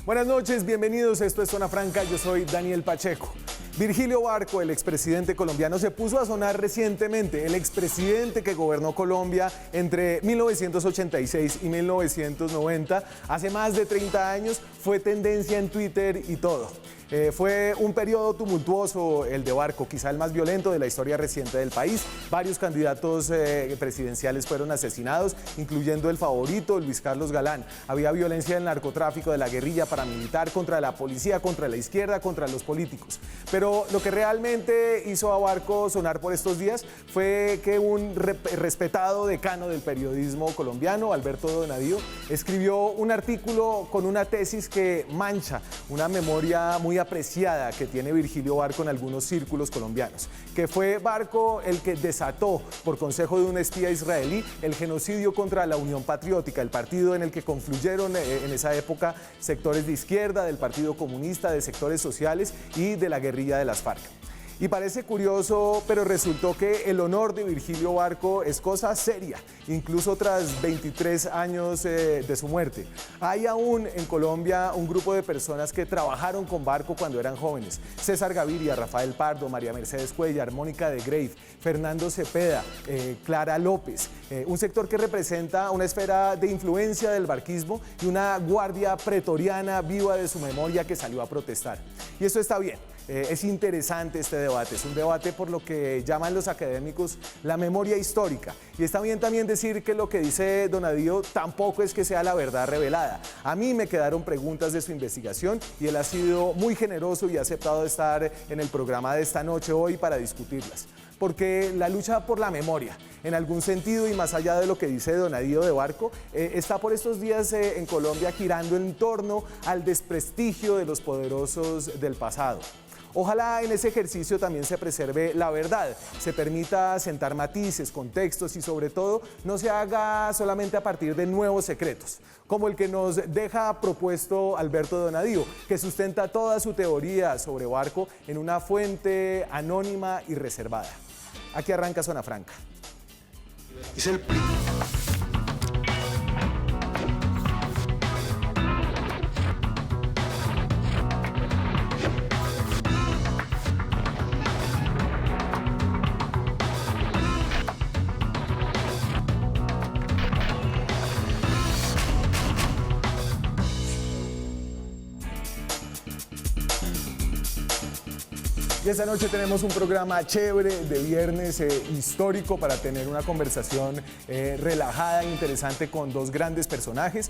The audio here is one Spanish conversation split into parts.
Buenas noches, bienvenidos. Esto es Zona Franca, yo soy Daniel Pacheco. Virgilio Barco, el expresidente colombiano, se puso a sonar recientemente. El expresidente que gobernó Colombia entre 1986 y 1990, hace más de 30 años, fue tendencia en Twitter y todo. Fue un periodo tumultuoso el de Barco, quizá el más violento de la historia reciente del país. Varios candidatos presidenciales fueron asesinados, incluyendo el favorito, Luis Carlos Galán. Había violencia del narcotráfico, de la guerrilla paramilitar, contra la policía, contra la izquierda, contra los políticos. Pero lo que realmente hizo a Barco sonar por estos días fue que un respetado decano del periodismo colombiano, Alberto Donadío, escribió un artículo con una tesis que mancha una memoria muy apreciada que tiene Virgilio Barco en algunos círculos colombianos, que fue Barco el que desató, por consejo de un espía israelí, el genocidio contra la Unión Patriótica, el partido en el que confluyeron en esa época sectores de izquierda, del Partido Comunista, de sectores sociales y de la guerrilla de las FARC. Y parece curioso, pero resultó que el honor de Virgilio Barco es cosa seria, incluso tras 23 años de su muerte. Hay aún en Colombia un grupo de personas que trabajaron con Barco cuando eran jóvenes. César Gaviria, Rafael Pardo, María Mercedes Cuellar, Mónica de Grave, Fernando Cepeda, Clara López. Un sector que representa una esfera de influencia del barquismo y una guardia pretoriana viva de su memoria que salió a protestar. Y eso está bien. Es interesante este debate, es un debate por lo que llaman los académicos la memoria histórica. Y está bien también decir que lo que dice Donadío tampoco es que sea la verdad revelada. A mí me quedaron preguntas de su investigación y él ha sido muy generoso y ha aceptado estar en el programa de esta noche hoy para discutirlas. Porque la lucha por la memoria, en algún sentido y más allá de lo que dice Donadío de Barco, está por estos días en Colombia girando en torno al desprestigio de los poderosos del pasado. Ojalá en ese ejercicio también se preserve la verdad, se permita sentar matices, contextos y sobre todo no se haga solamente a partir de nuevos secretos, como el que nos deja propuesto Alberto Donadío, que sustenta toda su teoría sobre Barco en una fuente anónima y reservada. Aquí arranca Zona Franca. Es el Y esta noche tenemos un programa chévere de viernes histórico para tener una conversación relajada e interesante con dos grandes personajes.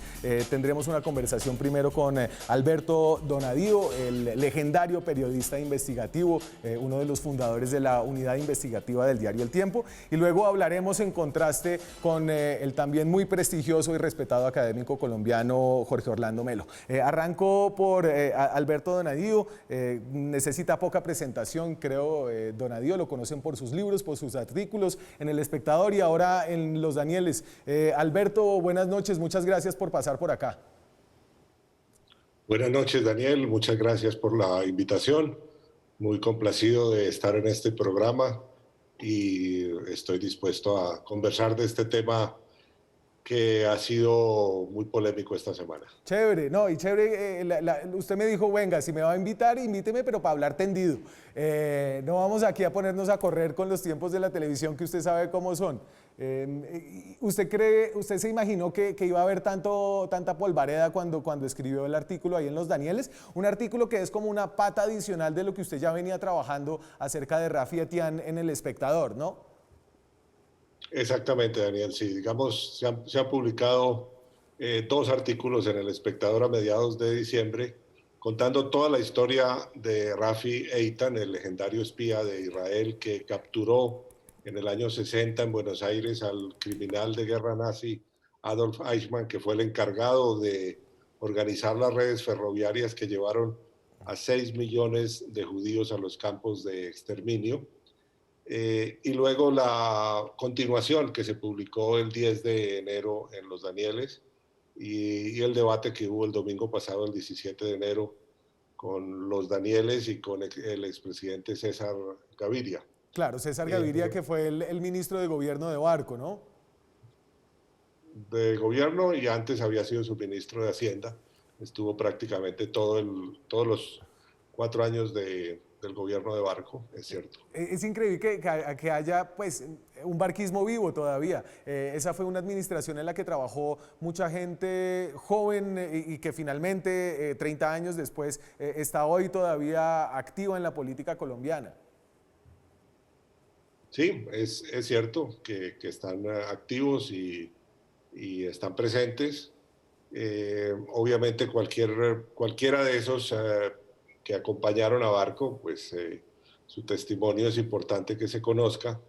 Tendremos una conversación primero con Alberto Donadío, el legendario periodista investigativo, uno de los fundadores de la unidad investigativa del diario El Tiempo. Y luego hablaremos en contraste con el también muy prestigioso y respetado académico colombiano Jorge Orlando Melo. Arranco por Alberto Donadío, necesita poca presentación. Creo, Donadío, lo conocen por sus libros, por sus artículos en El Espectador y ahora en Los Danieles. Alberto, buenas noches, muchas gracias por pasar por acá. Buenas noches, Daniel, muchas gracias por la invitación. Muy complacido de estar en este programa y estoy dispuesto a conversar de este tema que ha sido muy polémico esta semana. Chévere, no, y chévere, usted me dijo, venga, si me va a invitar, invíteme, pero para hablar tendido. No vamos aquí a ponernos a correr con los tiempos de la televisión que usted sabe cómo son. ¿Usted se imaginó que iba a haber tanta polvareda cuando escribió el artículo ahí en Los Danieles? Un artículo que es como una pata adicional de lo que usted ya venía trabajando acerca de Raffi Etienne en El Espectador, ¿no? Exactamente, Daniel. Sí, digamos, se han publicado dos artículos en El Espectador a mediados de diciembre contando toda la historia de Raffi Eitan, el legendario espía de Israel que capturó en el año 60 en Buenos Aires al criminal de guerra nazi Adolf Eichmann, que fue el encargado de organizar las redes ferroviarias que llevaron a 6 millones de judíos a los campos de exterminio. Y luego la continuación que se publicó el 10 de enero en Los Danieles y el debate que hubo el domingo pasado, el 17 de enero, con Los Danieles y con el expresidente César Gaviria. Claro, César Gaviria, que fue el ministro de gobierno de Barco, ¿no? De gobierno y antes había sido su ministro de Hacienda. estuvo prácticamente todos los 4 años del gobierno de Barco, es cierto. Es increíble que haya pues un barquismo vivo todavía. Esa fue una administración en la que trabajó mucha gente joven y que finalmente, 30 años después, está hoy todavía activa en la política colombiana. Sí, es cierto que están activos y están presentes. Obviamente cualquiera de esos que acompañaron a Barco, pues su testimonio es importante que se conozca,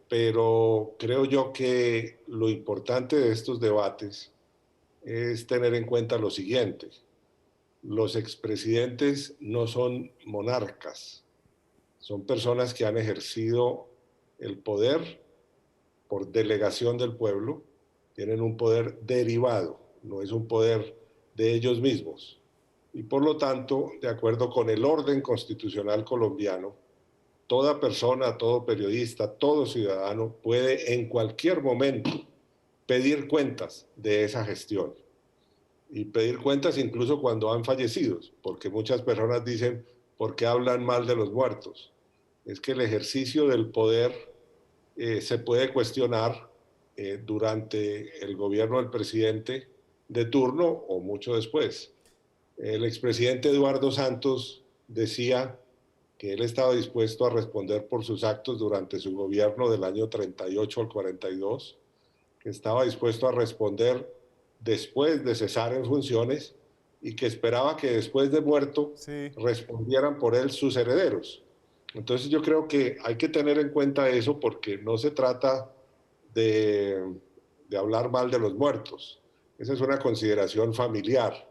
pero creo yo que lo importante de estos debates es tener en cuenta lo siguiente: los expresidentes no son monarcas, son personas que han ejercido el poder por delegación del pueblo, tienen un poder derivado, no es un poder de ellos mismos. Y por lo tanto, de acuerdo con el orden constitucional colombiano, toda persona, todo periodista, todo ciudadano puede en cualquier momento pedir cuentas de esa gestión. Y pedir cuentas incluso cuando han fallecido, porque muchas personas dicen, ¿por qué hablan mal de los muertos? Es que el ejercicio del poder se puede cuestionar durante el gobierno del presidente de turno o mucho después. El expresidente Eduardo Santos decía que él estaba dispuesto a responder por sus actos durante su gobierno del año 38 al 42, que estaba dispuesto a responder después de cesar en funciones y que esperaba que después de muerto Sí. respondieran por él sus herederos. Entonces yo creo que hay que tener en cuenta eso, porque no se trata de hablar mal de los muertos. Esa es una consideración familiar.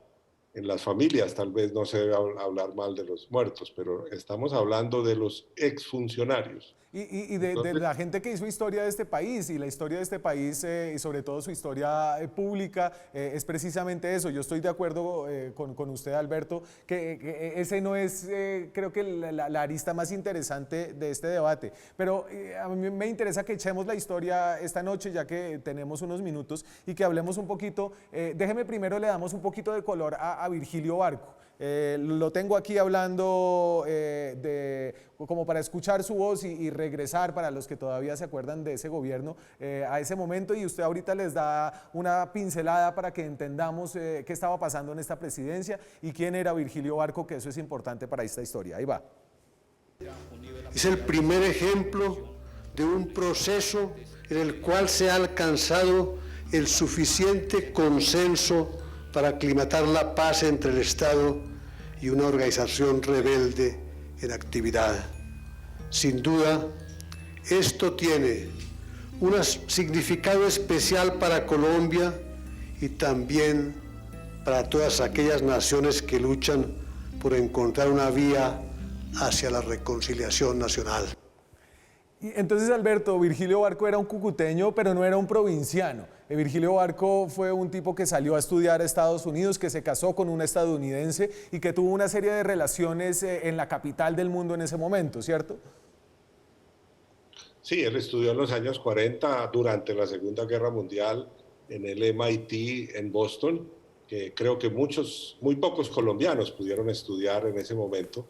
En las familias tal vez no se debe hablar mal de los muertos, pero estamos hablando de los exfuncionarios. De la gente que hizo historia de este país, y la historia de este país y sobre todo su historia pública es precisamente eso. Yo estoy de acuerdo con usted, Alberto, que ese no es creo que la arista más interesante de este debate, pero a mí me interesa que echemos la historia esta noche, ya que tenemos unos minutos, y que hablemos un poquito. Déjeme primero, le damos un poquito de color a Virgilio Barco. Lo tengo aquí hablando como para escuchar su voz y regresar, para los que todavía se acuerdan de ese gobierno, a ese momento, y usted ahorita les da una pincelada para que entendamos qué estaba pasando en esta presidencia y quién era Virgilio Barco, que eso es importante para esta historia. Ahí va. Es el primer ejemplo de un proceso en el cual se ha alcanzado el suficiente consenso para aclimatar la paz entre el Estado y una organización rebelde en actividad. Sin duda, esto tiene un significado especial para Colombia y también para todas aquellas naciones que luchan por encontrar una vía hacia la reconciliación nacional. Y entonces, Alberto, Virgilio Barco era un cucuteño, pero no era un provinciano. Virgilio Barco fue un tipo que salió a estudiar a Estados Unidos, que se casó con una estadounidense y que tuvo una serie de relaciones en la capital del mundo en ese momento, ¿cierto? Sí, él estudió en los años 40 durante la Segunda Guerra Mundial en el MIT en Boston, que creo que muy pocos colombianos pudieron estudiar en ese momento.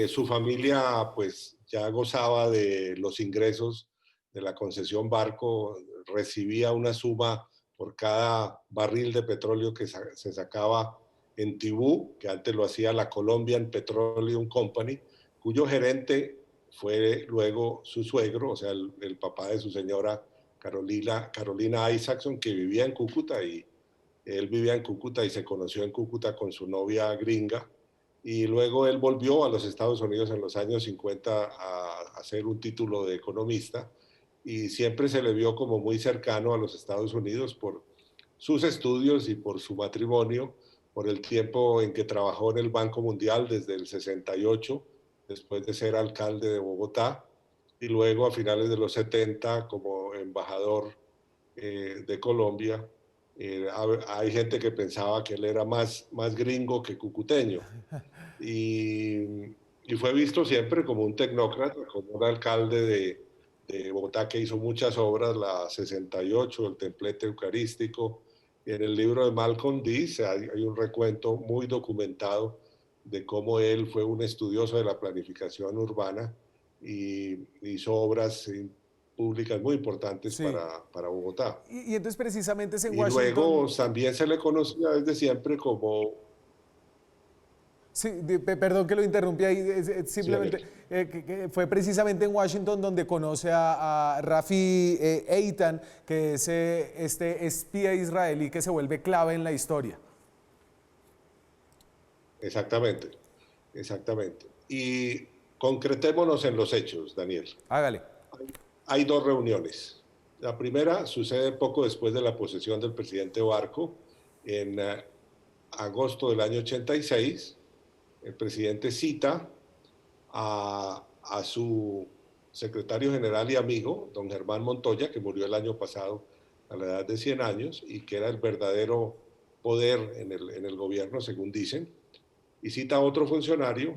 Su familia pues ya gozaba de los ingresos de la concesión Barco, recibía una suma por cada barril de petróleo que se sacaba en Tibú, que antes lo hacía la Colombian Petroleum Company, cuyo gerente fue luego su suegro, o sea, el papá de su señora Carolina Isaacson, que vivía en Cúcuta, y él vivía en Cúcuta y se conoció en Cúcuta con su novia gringa, y luego él volvió a los Estados Unidos en los años 50 a hacer un título de economista, y siempre se le vio como muy cercano a los Estados Unidos por sus estudios y por su matrimonio, por el tiempo en que trabajó en el Banco Mundial desde el 68, después de ser alcalde de Bogotá, y luego a finales de los 70 como embajador de Colombia. Hay gente que pensaba que él era más gringo que cucuteño, y fue visto siempre como un tecnócrata, como un alcalde de Bogotá que hizo muchas obras, la 68, el templete eucarístico, En el libro de Malcolm dice, hay un recuento muy documentado de cómo él fue un estudioso de la planificación urbana y hizo obras públicas muy importantes Sí. para Bogotá. Y entonces precisamente es en Y luego Washington. también se le conocía desde siempre como... Sí, perdón que lo interrumpí ahí, Sí, simplemente Daniel. que fue precisamente en Washington donde conoce a Rafi Eitan, que es este espía israelí que se vuelve clave en la historia. Exactamente, exactamente. Y concretémonos en los hechos, Daniel. Hágale. Hay dos reuniones. La primera sucede poco después de la posesión del presidente Barco, en agosto del año 86. El presidente cita a su secretario general y amigo, don Germán Montoya, que murió el año pasado a la edad de 100 años y que era el verdadero poder en el gobierno, según dicen, y cita a otro funcionario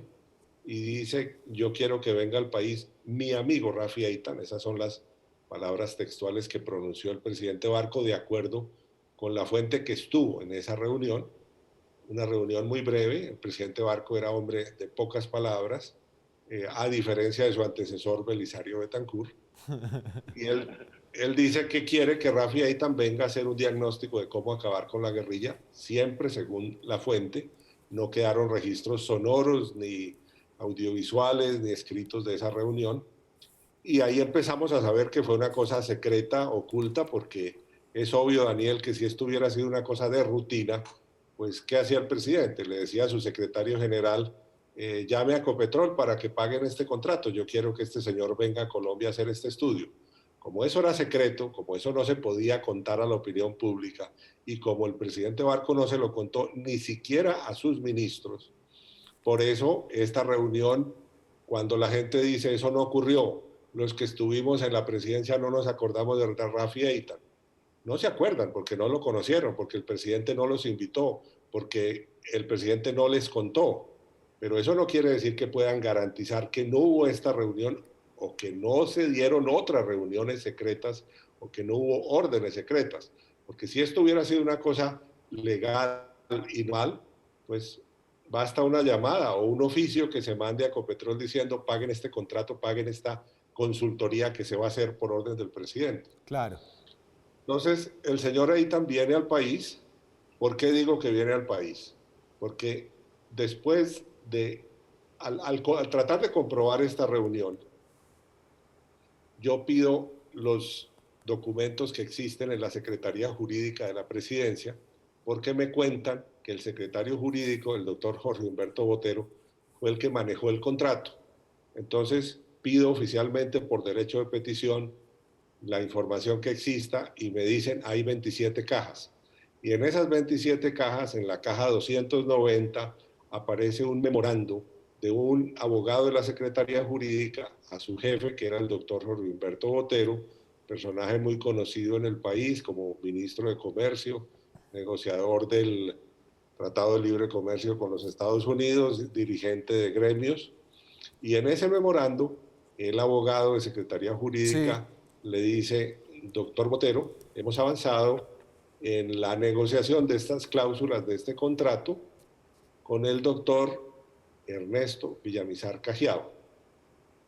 y dice, yo quiero que venga al país mi amigo Rafi Eitan. Esas son las palabras textuales que pronunció el presidente Barco de acuerdo con la fuente que estuvo en esa reunión, una reunión muy breve. El presidente Barco era hombre de pocas palabras, a diferencia de su antecesor Belisario Betancur, y él dice que quiere que Rafi Eitan venga a hacer un diagnóstico de cómo acabar con la guerrilla, siempre según la fuente. No quedaron registros sonoros, ni audiovisuales, ni escritos de esa reunión. Y ahí empezamos a saber que fue una cosa secreta, oculta, porque es obvio, Daniel, que si esto hubiera sido una cosa de rutina, pues ¿qué hacía el presidente? Le decía a su secretario general, llame a Ecopetrol para que paguen este contrato. Yo quiero que este señor venga a Colombia a hacer este estudio. Como eso era secreto, como eso no se podía contar a la opinión pública y como el presidente Barco no se lo contó ni siquiera a sus ministros, por eso esta reunión, cuando la gente dice eso no ocurrió, los que estuvimos en la presidencia no nos acordamos de Rafi Eitan. No se acuerdan porque no lo conocieron, porque el presidente no los invitó, porque el presidente no les contó. Pero eso no quiere decir que puedan garantizar que no hubo esta reunión o que no se dieron otras reuniones secretas o que no hubo órdenes secretas. Porque si esto hubiera sido una cosa legal y normal, pues basta una llamada o un oficio que se mande a Ecopetrol diciendo paguen este contrato, paguen esta consultoría que se va a hacer por orden del presidente. Claro. Entonces, el señor Eitan viene al país. ¿Por qué digo que viene al país? Porque después de, al tratar de comprobar esta reunión, yo pido los documentos que existen en la Secretaría Jurídica de la Presidencia, porque me cuentan que el secretario jurídico, el doctor Jorge Humberto Botero, fue el que manejó el contrato. Entonces, pido oficialmente por derecho de petición la información que exista y me dicen hay 27 cajas. Y en esas 27 cajas, en la caja 290, aparece un memorando de un abogado de la Secretaría Jurídica a su jefe, que era el doctor Jorge Humberto Botero, personaje muy conocido en el país como ministro de Comercio, negociador del Tratado de Libre Comercio con los Estados Unidos, dirigente de gremios. Y en ese memorando, el abogado de Secretaría Jurídica le dice, doctor Botero, hemos avanzado en la negociación de estas cláusulas de este contrato con el doctor Ernesto Villamizar Cajiao.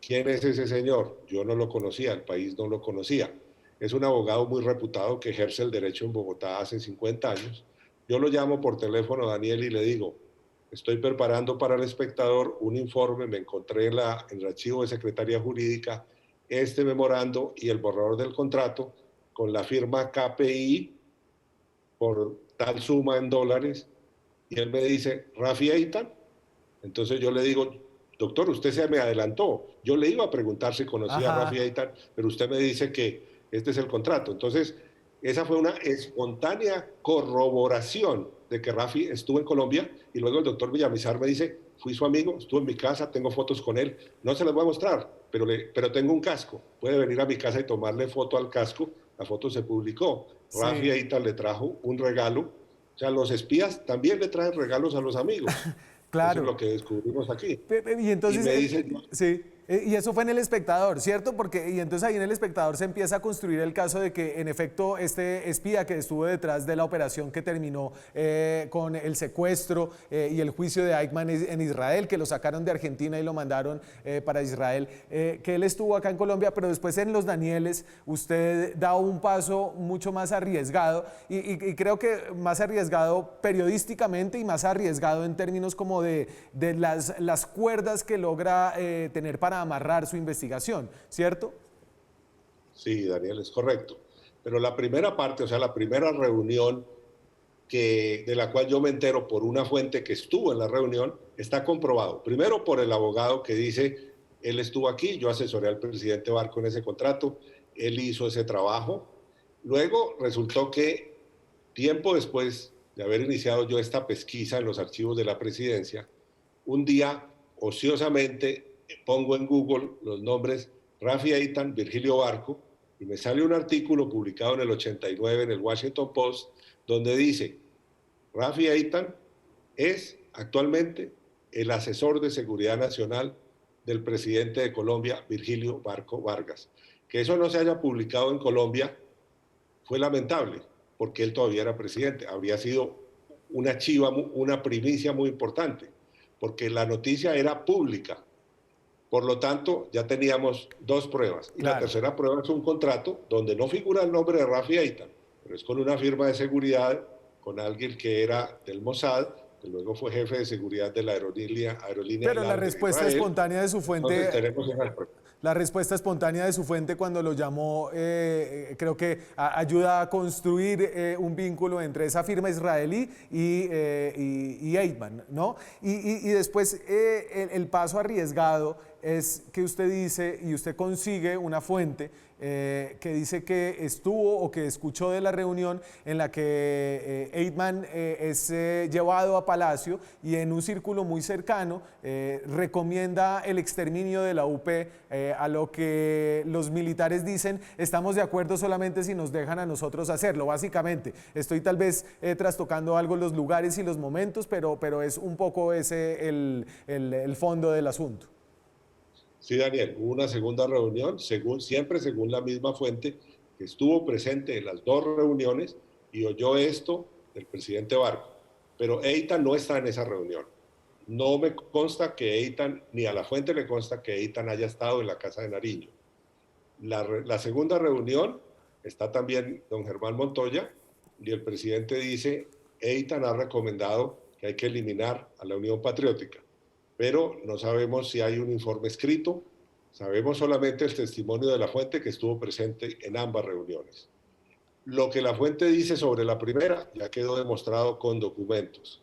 ¿Quién es ese señor? Yo no lo conocía, el país no lo conocía. Es un abogado muy reputado que ejerce el derecho en Bogotá hace 50 años. Yo lo llamo por teléfono, Daniel, y le digo, estoy preparando para El Espectador un informe, me encontré en el archivo de Secretaría Jurídica este memorando y el borrador del contrato con la firma KPI por tal suma en dólares. Y él me dice, Rafi Eitan. Entonces yo le digo, doctor, usted se me adelantó. Yo le iba a preguntar si conocía a Rafi Eitan, pero usted me dice que este es el contrato. Entonces, esa fue una espontánea corroboración de que Rafi estuvo en Colombia y luego el doctor Villamizar me dice, fui su amigo, estuvo en mi casa, tengo fotos con él, no se las voy a mostrar, pero tengo un casco, puede venir a mi casa y tomarle foto al casco, la foto se publicó. Sí. Rafi Eitan le trajo un regalo, o sea, los espías también le traen regalos a los amigos. Claro. Eso es lo que descubrimos aquí. Y entonces, y me dice, sí. Y eso fue en El Espectador, ¿cierto? Y entonces ahí en El Espectador se empieza a construir el caso de que, en efecto, este espía que estuvo detrás de la operación que terminó con el secuestro y el juicio de Eichmann en Israel, que lo sacaron de Argentina y lo mandaron para Israel, que él estuvo acá en Colombia, pero después en Los Danieles usted da un paso mucho más arriesgado y creo que más arriesgado periodísticamente y más arriesgado en términos como de las cuerdas que logra tener para amarrar su investigación, ¿cierto? Sí, Daniel, es correcto. Pero la primera parte, o sea, la primera reunión de la cual yo me entero por una fuente que estuvo en la reunión, está comprobado. Primero por el abogado que dice, él estuvo aquí, yo asesoré al presidente Barco en ese contrato, él hizo ese trabajo. Luego resultó que tiempo después de haber iniciado yo esta pesquisa en los archivos de la presidencia, un día ociosamente pongo en Google los nombres Rafi Eitan, Virgilio Barco, y me sale un artículo publicado en el 89 en el Washington Post, donde dice, Rafi Eitan es actualmente el asesor de seguridad nacional del presidente de Colombia, Virgilio Barco Vargas. Que eso no se haya publicado en Colombia fue lamentable, porque él todavía era presidente. Habría sido una chiva, una primicia muy importante, porque la noticia era pública. Por lo tanto, ya teníamos dos pruebas. Y la tercera prueba es un contrato donde no figura el nombre de Rafi Eitan, pero es con una firma de seguridad, con alguien que era del Mossad, que luego fue jefe de seguridad de la aerolínea. Pero la respuesta espontánea de su fuente... Entonces tenemos esas pruebas. La respuesta espontánea de su fuente cuando lo llamó, creo que ayuda a construir un vínculo entre esa firma israelí y Eichmann, ¿no? Y después el paso arriesgado es que usted dice y usted consigue una fuente que dice que estuvo o que escuchó de la reunión en la que Eichmann es llevado a Palacio y en un círculo muy cercano recomienda el exterminio de la UP, a lo que los militares dicen, estamos de acuerdo solamente si nos dejan a nosotros hacerlo, básicamente. Estoy tal vez trastocando algo los lugares y los momentos, pero es un poco ese el fondo del asunto. Sí, Daniel, hubo una segunda reunión, siempre según la misma fuente, que estuvo presente en las dos reuniones y oyó esto del presidente Barco. Pero Eitan no está en esa reunión. No me consta que Eitan, ni a la fuente le consta que Eitan haya estado en la casa de Nariño. La segunda reunión está también don Germán Montoya y el presidente dice, Eitan ha recomendado que hay que eliminar a la Unión Patriótica. Pero no sabemos si hay un informe escrito, sabemos solamente el testimonio de la fuente que estuvo presente en ambas reuniones. Lo que la fuente dice sobre la primera ya quedó demostrado con documentos.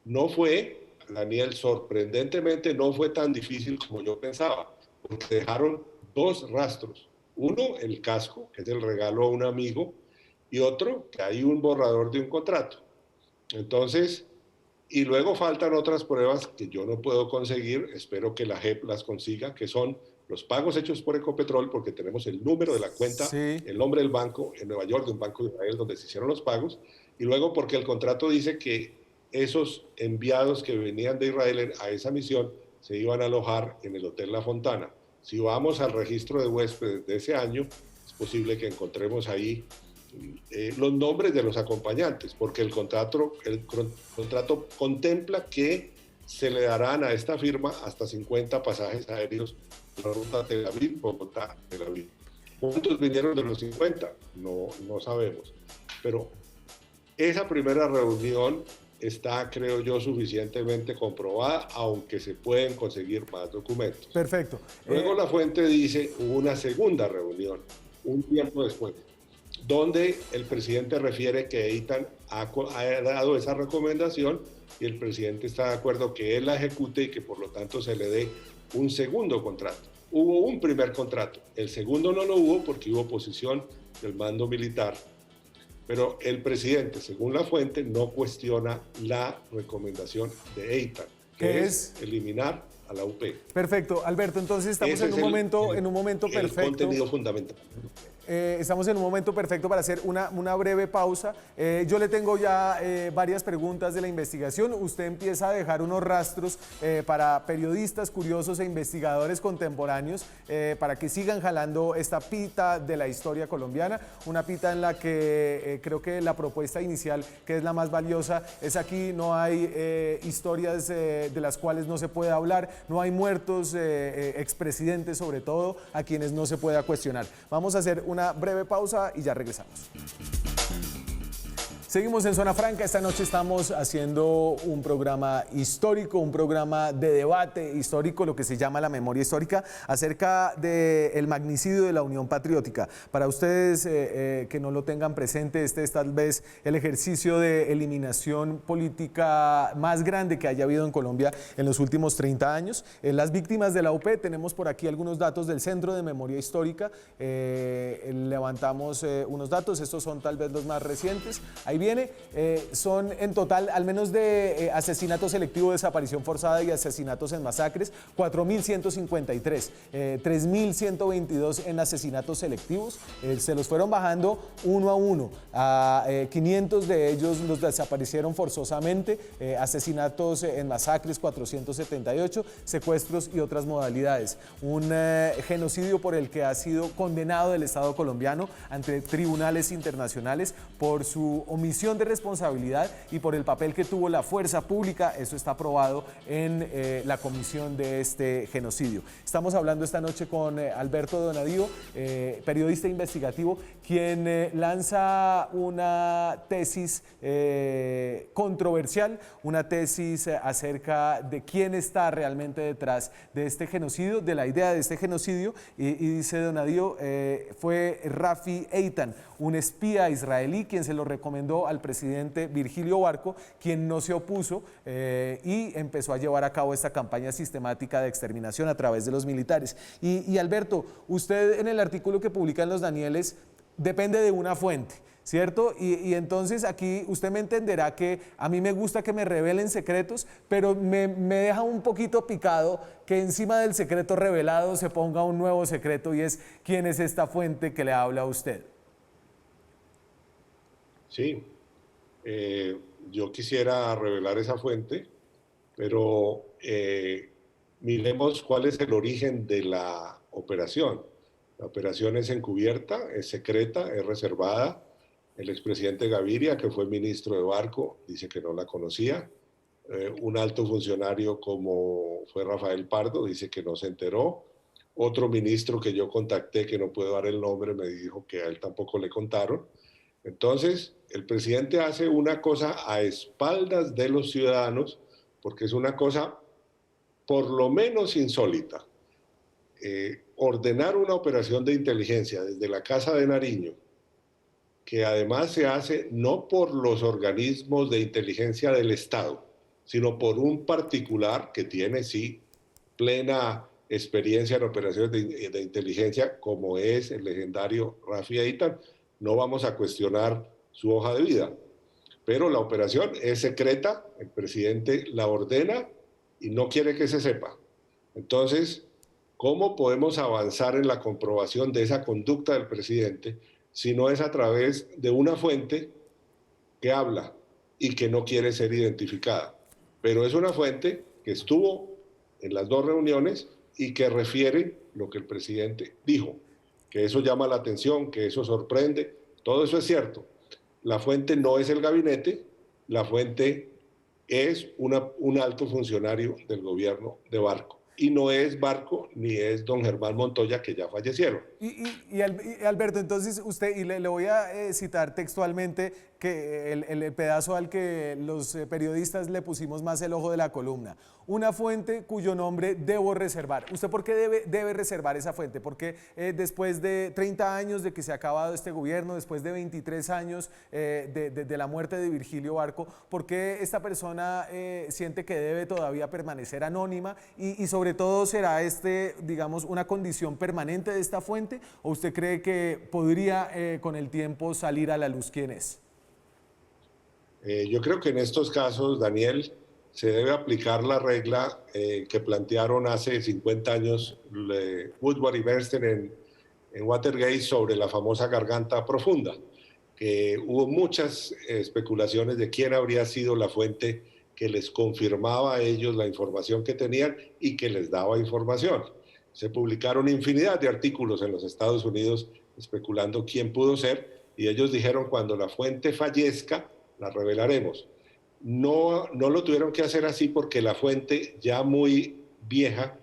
No fue, Daniel, sorprendentemente no fue tan difícil como yo pensaba, porque dejaron dos rastros. Uno, el casco, que es el regalo a un amigo, y otro, que hay un borrador de un contrato. Entonces, y luego faltan otras pruebas que yo no puedo conseguir, espero que la JEP las consiga, que son los pagos hechos por Ecopetrol, porque tenemos el número de la cuenta, sí, el nombre del banco en Nueva York, de un banco de Israel donde se hicieron los pagos, y luego porque el contrato dice que esos enviados que venían de Israel a esa misión se iban a alojar en el Hotel La Fontana. Si vamos al registro de huéspedes de ese año, es posible que encontremos ahí los nombres de los acompañantes, porque el contrato contempla que se le darán a esta firma hasta 50 pasajes aéreos en la ruta Tel Aviv, Bogotá, Tel Aviv. ¿Cuántos vinieron de los 50? No sabemos. Pero esa primera reunión está, creo yo, suficientemente comprobada, aunque se pueden conseguir más documentos. Perfecto. Luego la fuente dice, hubo una segunda reunión, un tiempo después, donde el presidente refiere que Eitan ha dado esa recomendación y el presidente está de acuerdo que él la ejecute y que por lo tanto se le dé un segundo contrato. Hubo un primer contrato, el segundo no lo hubo porque hubo oposición del mando militar, pero el presidente, según la fuente, no cuestiona la recomendación de Eitan, que es eliminar a la UP. Perfecto, Alberto, entonces estamos en un momento perfecto. El contenido fundamental. Estamos en un momento perfecto para hacer una breve pausa. Yo le tengo ya varias preguntas de la investigación. Usted empieza a dejar unos rastros para periodistas curiosos e investigadores contemporáneos para que sigan jalando esta pita de la historia colombiana, una pita en la que creo que la propuesta inicial, que es la más valiosa, es aquí no hay historias de las cuales no se puede hablar, no hay muertos, expresidentes sobre todo, a quienes no se pueda cuestionar. Vamos a hacer una breve pausa y ya regresamos. Seguimos en Zona Franca. Esta noche estamos haciendo un programa histórico, un programa de debate histórico, lo que se llama la memoria histórica, acerca del magnicidio de la Unión Patriótica. Para ustedes que no lo tengan presente, este es tal vez el ejercicio de eliminación política más grande que haya habido en Colombia en los últimos 30 años. Las víctimas de la UP, tenemos por aquí algunos datos del Centro de Memoria Histórica. Levantamos unos datos, estos son tal vez los más recientes. Ahí viene, son en total, al menos de asesinatos selectivos, desaparición forzada y asesinatos en masacres, 4.153, 3.122 en asesinatos selectivos, se los fueron bajando uno a uno, a 500 de ellos los desaparecieron forzosamente, asesinatos en masacres 478, secuestros y otras modalidades. Un genocidio por el que ha sido condenado el Estado colombiano ante tribunales internacionales por su omisión de responsabilidad y por el papel que tuvo la fuerza pública. Eso está aprobado en la comisión de este genocidio. Estamos hablando esta noche con Alberto Donadío, periodista investigativo, quien lanza una tesis controversial, una tesis acerca de quién está realmente detrás de este genocidio, de la idea de este genocidio, y dice Donadío, fue Rafi Eitan, un espía israelí, quien se lo recomendó al presidente Virgilio Barco, quien no se opuso y empezó a llevar a cabo esta campaña sistemática de exterminación a través de los militares. Y Alberto, usted en el artículo que publica en Los Danieles depende de una fuente, ¿cierto? Y entonces aquí usted me entenderá que a mí me gusta que me revelen secretos, pero me deja un poquito picado que encima del secreto revelado se ponga un nuevo secreto, y es quién es esta fuente que le habla a usted. Sí, yo quisiera revelar esa fuente, pero miremos cuál es el origen de la operación. La operación es encubierta, es secreta, es reservada. El expresidente Gaviria, que fue ministro de Barco, dice que no la conocía. Un alto funcionario como fue Rafael Pardo dice que no se enteró. Otro ministro que yo contacté, que no puedo dar el nombre, me dijo que a él tampoco le contaron. Entonces, el presidente hace una cosa a espaldas de los ciudadanos, porque es una cosa por lo menos insólita. Ordenar una operación de inteligencia desde la Casa de Nariño, que además se hace no por los organismos de inteligencia del Estado, sino por un particular que tiene, sí, plena experiencia en operaciones de inteligencia, como es el legendario Rafi Eitan. No vamos a cuestionar su hoja de vida, pero la operación es secreta, el presidente la ordena y no quiere que se sepa. Entonces, ¿cómo podemos avanzar en la comprobación de esa conducta del presidente si no es a través de una fuente que habla y que no quiere ser identificada? Pero es una fuente que estuvo en las dos reuniones y que refiere lo que el presidente dijo, que eso llama la atención, que eso sorprende, todo eso es cierto. La fuente no es el gabinete, la fuente es un alto funcionario del gobierno de Barco. Y no es Barco ni es don Germán Montoya, que ya fallecieron. Y Alberto, entonces usted, y le voy a citar textualmente que el pedazo al que los periodistas le pusimos más el ojo de la columna. Una fuente cuyo nombre debo reservar. ¿Usted por qué debe reservar esa fuente? Porque después de 30 años de que se ha acabado este gobierno, después de 23 años de la muerte de Virgilio Barco, ¿por qué esta persona siente que debe todavía permanecer anónima? Y sobre todo, ¿será digamos, una condición permanente de esta fuente? ¿O usted cree que podría con el tiempo salir a la luz quién es? Yo creo que en estos casos, Daniel, se debe aplicar la regla que plantearon hace 50 años Woodward y Bernstein en Watergate sobre la famosa garganta profunda, que hubo muchas especulaciones de quién habría sido la fuente que les confirmaba a ellos la información que tenían y que les daba información. Se publicaron infinidad de artículos en los Estados Unidos especulando quién pudo ser, y ellos dijeron: cuando la fuente fallezca, la revelaremos. No lo tuvieron que hacer así porque la fuente, ya muy vieja,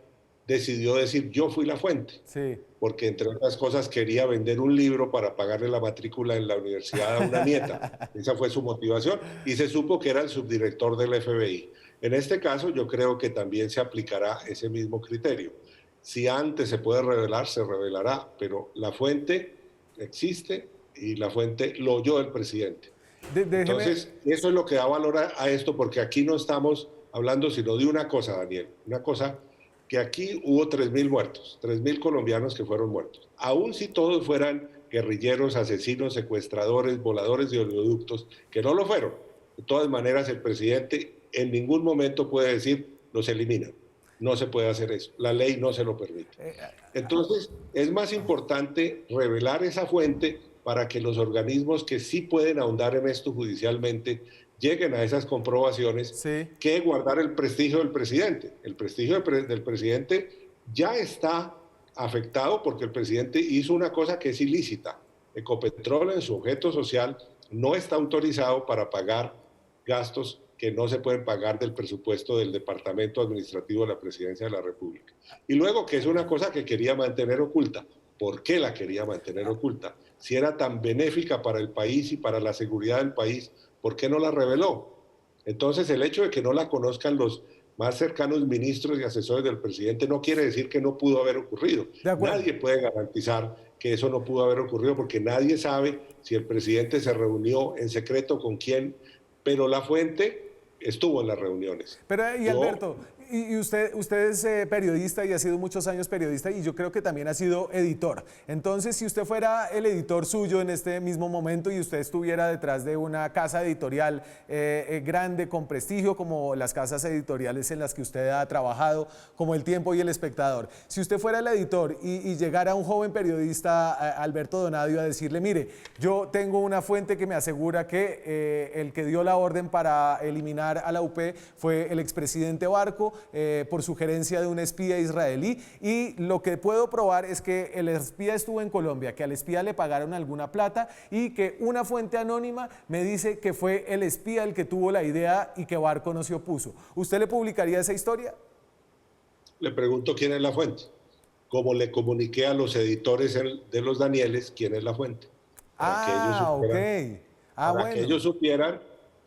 decidió decir: yo fui la fuente. Sí. Porque, entre otras cosas, quería vender un libro para pagarle la matrícula en la universidad a una nieta. Esa fue su motivación, y se supo que era el subdirector del FBI. En este caso, yo creo que también se aplicará ese mismo criterio. Si antes se puede revelar, se revelará, pero la fuente existe y la fuente lo oyó el presidente. Entonces, eso es lo que da valor a esto, porque aquí no estamos hablando sino de una cosa, Daniel, una cosa, que aquí hubo 3.000 muertos, 3.000 colombianos que fueron muertos. Aún si todos fueran guerrilleros, asesinos, secuestradores, voladores de oleoductos, que no lo fueron, de todas maneras el presidente en ningún momento puede decir: los eliminan. No se puede hacer eso, la ley no se lo permite. Entonces, es más importante revelar esa fuente para que los organismos que sí pueden ahondar en esto judicialmente lleguen a esas comprobaciones, sí, que guardar el prestigio del presidente. El prestigio del presidente ya está afectado porque el presidente hizo una cosa que es ilícita. Ecopetrol, en su objeto social, no está autorizado para pagar gastos que no se pueden pagar del presupuesto del Departamento Administrativo de la Presidencia de la República. Y luego, que es una cosa que quería mantener oculta. ¿Por qué la quería mantener oculta? Si era tan benéfica para el país y para la seguridad del país, ¿por qué no la reveló? Entonces, el hecho de que no la conozcan los más cercanos ministros y asesores del presidente no quiere decir que no pudo haber ocurrido. Nadie puede garantizar que eso no pudo haber ocurrido, porque nadie sabe si el presidente se reunió en secreto con quién, pero la fuente estuvo en las reuniones. Pero, y Alberto, y usted es periodista y ha sido muchos años periodista, y yo creo que también ha sido editor. Entonces, si usted fuera el editor suyo en este mismo momento y usted estuviera detrás de una casa editorial grande, con prestigio, como las casas editoriales en las que usted ha trabajado, como El Tiempo y El Espectador, si usted fuera el editor y llegara un joven periodista, Alberto Donadio, a decirle: mire, yo tengo una fuente que me asegura que el que dio la orden para eliminar a la UP fue el expresidente Barco, por sugerencia de un espía israelí, y lo que puedo probar es que el espía estuvo en Colombia, que al espía le pagaron alguna plata y que una fuente anónima me dice que fue el espía el que tuvo la idea y que Barco no se opuso. ¿Usted le publicaría esa historia? Le pregunto quién es la fuente. Como le comuniqué a los editores de los Danieles quién es la fuente. Para que ellos supieran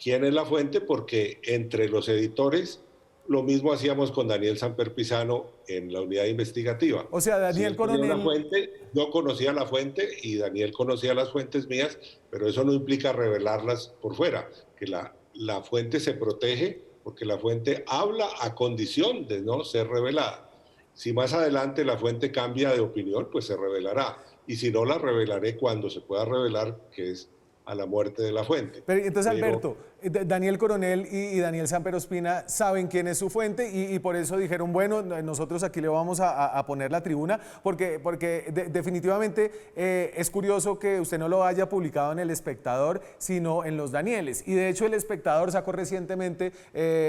quién es la fuente, porque entre los editores lo mismo hacíamos con Daniel Samper Pizano en la unidad investigativa. O sea, Daniel Coronel... yo conocía la fuente y Daniel conocía las fuentes mías, pero eso no implica revelarlas por fuera, que la fuente se protege porque la fuente habla a condición de no ser revelada. Si más adelante la fuente cambia de opinión, pues se revelará. Y si no, la revelaré cuando se pueda revelar, que es a la muerte de la fuente. Pero entonces, Alberto, Daniel Coronel y Daniel Samper Ospina saben quién es su fuente y por eso dijeron: bueno, nosotros aquí le vamos a poner la tribuna, porque definitivamente es curioso que usted no lo haya publicado en El Espectador, sino en Los Danieles. Y de hecho, El Espectador sacó recientemente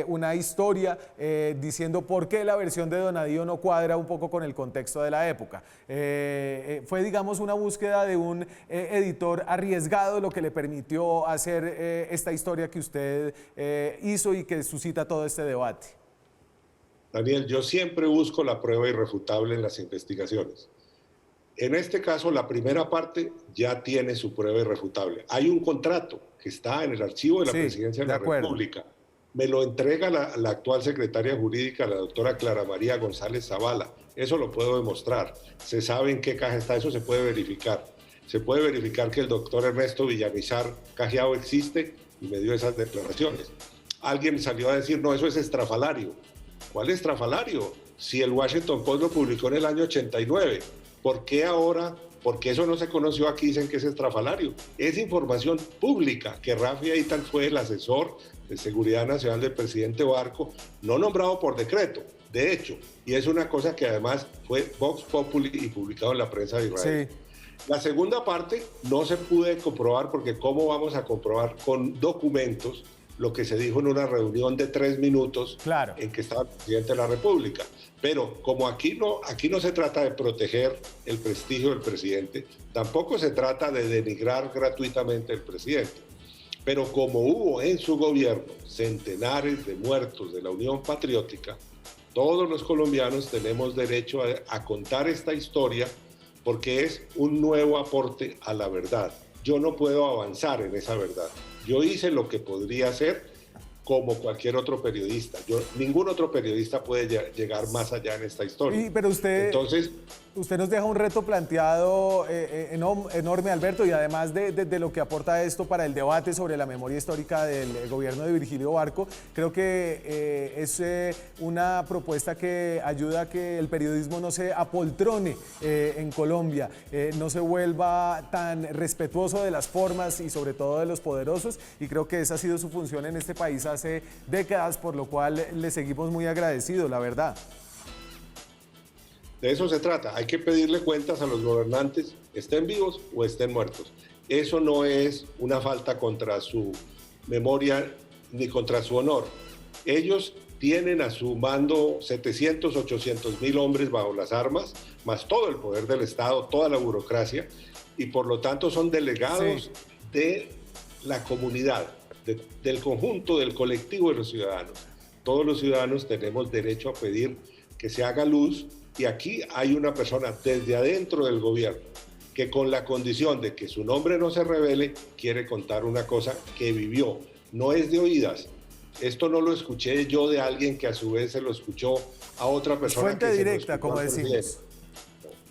una historia diciendo por qué la versión de Donadio no cuadra un poco con el contexto de la época. Fue, digamos, una búsqueda de un editor arriesgado lo que le permitió hacer esta historia que usted hizo y que suscita todo este debate. Daniel, yo siempre busco la prueba irrefutable en las investigaciones. En este caso, la primera parte ya tiene su prueba irrefutable. Hay un contrato que está en el archivo de la Presidencia de la República. Me lo entrega la actual secretaria jurídica, la doctora Clara María González Zavala. Eso lo puedo demostrar. Se sabe en qué caja está, eso se puede verificar. Se puede verificar que el doctor Ernesto Villamizar Cajiao existe y me dio esas declaraciones. Alguien salió a decir: no, eso es estrafalario. ¿Cuál estrafalario? Si el Washington Post lo publicó en el año 89, ¿por qué ahora? Porque eso no se conoció aquí, dicen que es estrafalario. Es información pública que Rafi Eitan fue el asesor de Seguridad Nacional del presidente Barco, no nombrado por decreto, de hecho, y es una cosa que además fue Vox Populi y publicado en la prensa de Israel. Sí. La segunda parte no se puede comprobar porque ¿cómo vamos a comprobar con documentos lo que se dijo en una reunión de 3 minutos Claro. en que estaba el presidente de la República? Pero como aquí no se trata de proteger el prestigio del presidente, tampoco se trata de denigrar gratuitamente al presidente. Pero como hubo en su gobierno centenares de muertos de la Unión Patriótica, todos los colombianos tenemos derecho a contar esta historia porque es un nuevo aporte a la verdad. Yo no puedo avanzar en esa verdad. Yo hice lo que podría hacer como cualquier otro periodista. Ningún otro periodista puede llegar más allá en esta historia. Sí, pero Entonces, usted nos deja un reto planteado enorme, Alberto, y además de lo que aporta esto para el debate sobre la memoria histórica del gobierno de Virgilio Barco, creo que es una propuesta que ayuda a que el periodismo no se apoltrone en Colombia, no se vuelva tan respetuoso de las formas y sobre todo de los poderosos, y creo que esa ha sido su función en este país hace décadas, por lo cual le seguimos muy agradecidos, la verdad. de eso se trata. Hay que pedirle cuentas a los gobernantes, estén vivos o estén muertos. Eso no es una falta contra su memoria ni contra su honor. Ellos tienen a su mando 700, 800 mil hombres bajo las armas, más todo el poder del Estado, toda la burocracia, y por lo tanto son delegados de la comunidad, del conjunto, del colectivo de los ciudadanos. Todos los ciudadanos tenemos derecho a pedir que se haga luz, y aquí hay una persona desde adentro del gobierno que con la condición de que su nombre no se revele, quiere contar una cosa que vivió. No es de oídas. Esto no lo escuché yo de alguien que a su vez se lo escuchó a otra persona. Fuente directa, como decimos.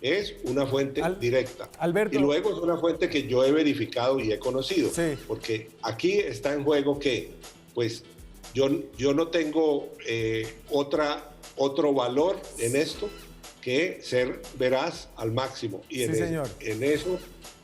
Es una fuente directa. Alberto. Y luego es una fuente que yo he verificado y he conocido. Sí. Porque aquí está en juego que, pues, yo no tengo otro valor en esto que ser veraz al máximo. Y en, sí, señor. En eso,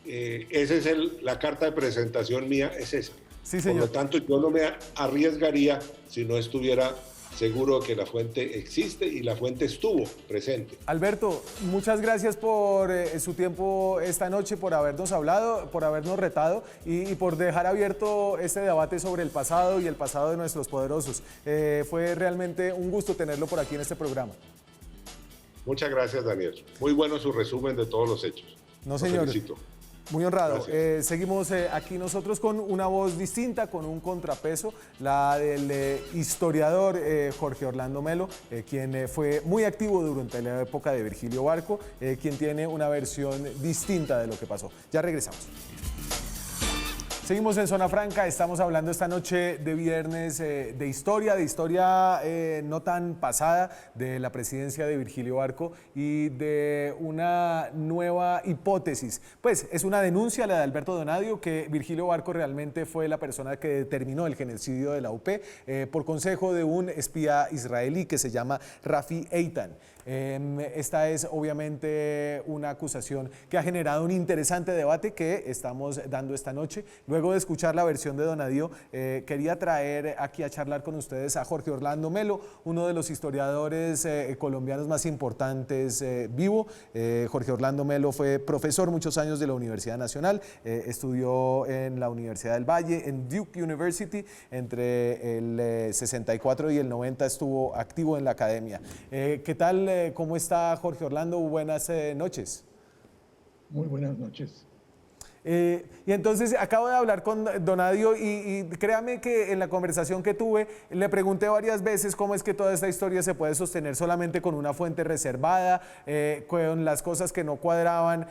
esa es la carta de presentación mía, es esa. Sí, señor. Por lo tanto, yo no me arriesgaría si no estuviera seguro que la fuente existe y la fuente estuvo presente. Alberto, muchas gracias por su tiempo esta noche, por habernos hablado, por habernos retado y por dejar abierto este debate sobre el pasado y el pasado de nuestros poderosos. Fue realmente un gusto tenerlo por aquí en este programa. Muchas gracias, Daniel. Muy bueno su resumen de todos los hechos. No, señor. Felicito. Muy honrado. Seguimos aquí nosotros con una voz distinta, con un contrapeso, la del historiador Jorge Orlando Melo, quien fue muy activo durante la época de Virgilio Barco, quien tiene una versión distinta de lo que pasó. Ya regresamos. Seguimos en Zona Franca, estamos hablando esta noche de viernes de historia no tan pasada de la presidencia de Virgilio Barco y de una nueva hipótesis. Pues es una denuncia la de Alberto Donadio que Virgilio Barco realmente fue la persona que determinó el genocidio de la UP por consejo de un espía israelí que se llama Rafi Eitan. Esta es obviamente una acusación que ha generado un interesante debate que estamos dando esta noche. Luego de escuchar la versión de Donadio, quería traer aquí a charlar con ustedes a Jorge Orlando Melo, uno de los historiadores colombianos más importantes vivo. Jorge Orlando Melo fue profesor muchos años de la Universidad Nacional, estudió en la Universidad del Valle, en Duke University, entre el 64 y el 90 estuvo activo en la academia. ¿Qué tal? ¿Cómo está Jorge Orlando? Buenas noches. Muy buenas noches. Y entonces acabo de hablar con Donadio y créame que en la conversación que tuve le pregunté varias veces cómo es que toda esta historia se puede sostener solamente con una fuente reservada, con las cosas que no cuadraban,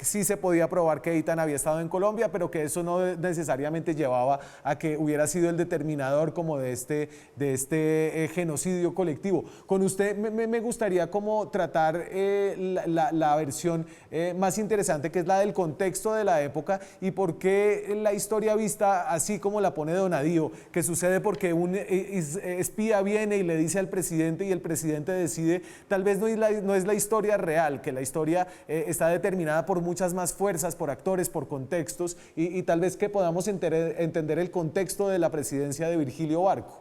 sí se podía probar que Eitan había estado en Colombia, pero que eso no necesariamente llevaba a que hubiera sido el determinador como de este genocidio colectivo. Con usted me gustaría como tratar la versión más interesante, que es la del contexto de la época y por qué la historia vista así como la pone Donadio, que sucede porque un espía viene y le dice al presidente y el presidente decide, tal vez no es la historia real, que la historia está determinada por muchas más fuerzas, por actores, por contextos y tal vez que podamos entender el contexto de la presidencia de Virgilio Barco.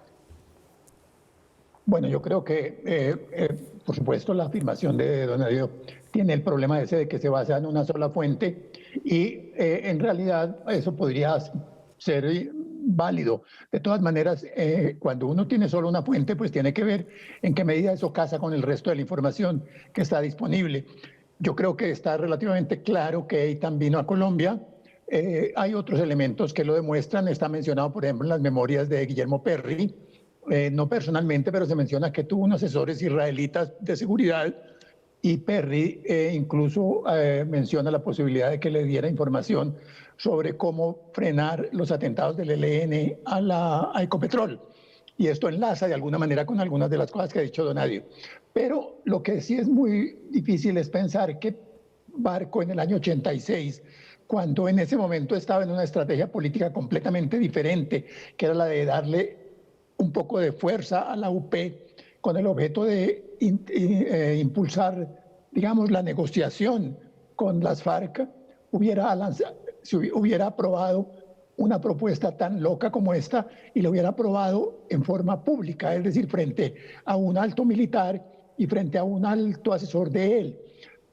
Bueno, yo creo que, por supuesto, la afirmación de Donadio tiene el problema ese de que se basa en una sola fuente y en realidad eso podría ser válido. De todas maneras, cuando uno tiene solo una fuente, pues tiene que ver en qué medida eso casa con el resto de la información que está disponible. Yo creo que está relativamente claro que Eitan vino a Colombia. Hay otros elementos que lo demuestran. Está mencionado, por ejemplo, en las memorias de Guillermo Perry, no personalmente, pero se menciona que tuvo unos asesores israelitas de seguridad y Perry incluso menciona la posibilidad de que le diera información sobre cómo frenar los atentados del ELN a Ecopetrol. Y esto enlaza de alguna manera con algunas de las cosas que ha dicho Donadio. Pero lo que sí es muy difícil es pensar que Barco en el año 86, cuando en ese momento estaba en una estrategia política completamente diferente, que era la de darle un poco de fuerza a la UP con el objeto de impulsar, digamos, la negociación con las FARC, hubiera aprobado una propuesta tan loca como esta y lo hubiera aprobado en forma pública, es decir, frente a un alto militar y frente a un alto asesor de él.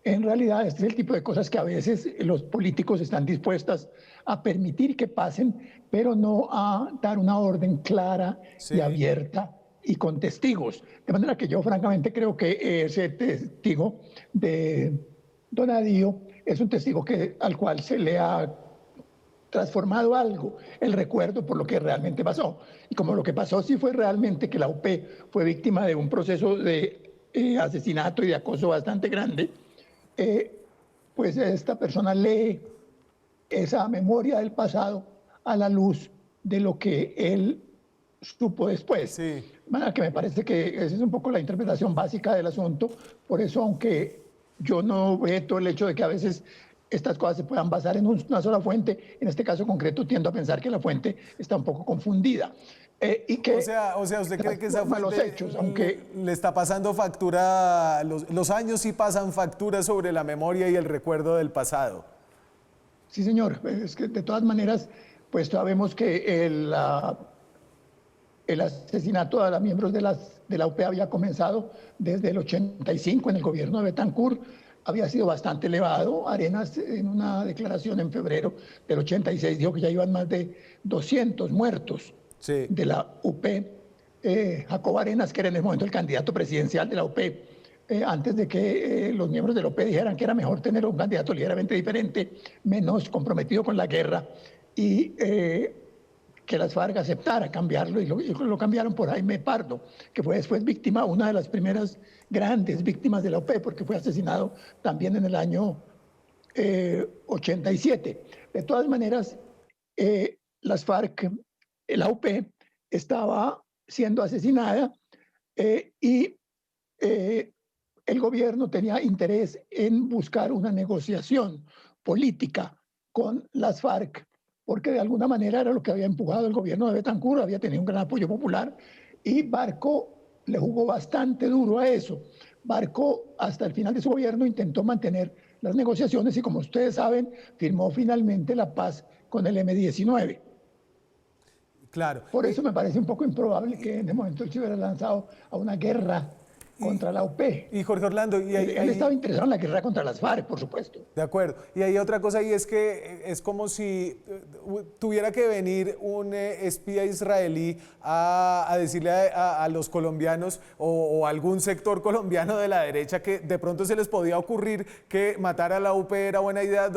En realidad, este es el tipo de cosas que a veces los políticos están dispuestos a permitir que pasen, pero no a dar una orden clara y abierta y con testigos. De manera que yo francamente creo que ese testigo de Donadio es un testigo al cual se le ha transformado algo, el recuerdo por lo que realmente pasó. Y como lo que pasó sí fue realmente que la UP fue víctima de un proceso de asesinato y de acoso bastante grande, pues esta persona lee esa memoria del pasado a la luz de lo que él supo después. Sí. Bueno, que me parece que esa es un poco la interpretación básica del asunto. Por eso, aunque yo no veto el hecho de que a veces estas cosas se puedan basar en una sola fuente, en este caso concreto tiendo a pensar que la fuente está un poco confundida. Y que o sea, ¿usted cree que esa fuente los hechos, aunque le está pasando factura, los años sí pasan factura sobre la memoria y el recuerdo del pasado? Sí, señor. Es que de todas maneras, pues sabemos que el asesinato a los miembros de la UP había comenzado desde el 85 en el gobierno de Betancourt. Había sido bastante elevado. Arenas, en una declaración en febrero del 86, dijo que ya iban más de 200 muertos de la UP. Jacobo Arenas, que era en ese momento el candidato presidencial de la UP, antes de que los miembros de la UP dijeran que era mejor tener un candidato ligeramente diferente, menos comprometido con la guerra, y que las FARC aceptara cambiarlo, y lo cambiaron por Jaime Pardo, que fue después víctima, una de las primeras grandes víctimas de la UP, porque fue asesinado también en el año 87. De todas maneras, las FARC, la UP, estaba siendo asesinada y el gobierno tenía interés en buscar una negociación política con las FARC, porque de alguna manera era lo que había empujado el gobierno de Betancourt, había tenido un gran apoyo popular, y Barco le jugó bastante duro a eso. Barco, hasta el final de su gobierno, intentó mantener las negociaciones y, como ustedes saben, firmó finalmente la paz con el M-19. Claro. Por eso me parece un poco improbable que en ese momento él se hubiera lanzado a una guerra contra la UP. Y Jorge Orlando, él estaba interesado en la guerra contra las FARC, por supuesto. De acuerdo. Y hay otra cosa, y es que es como si tuviera que venir un espía israelí a decirle a los colombianos o algún sector colombiano de la derecha que de pronto se les podía ocurrir que matar a la UP era buena idea,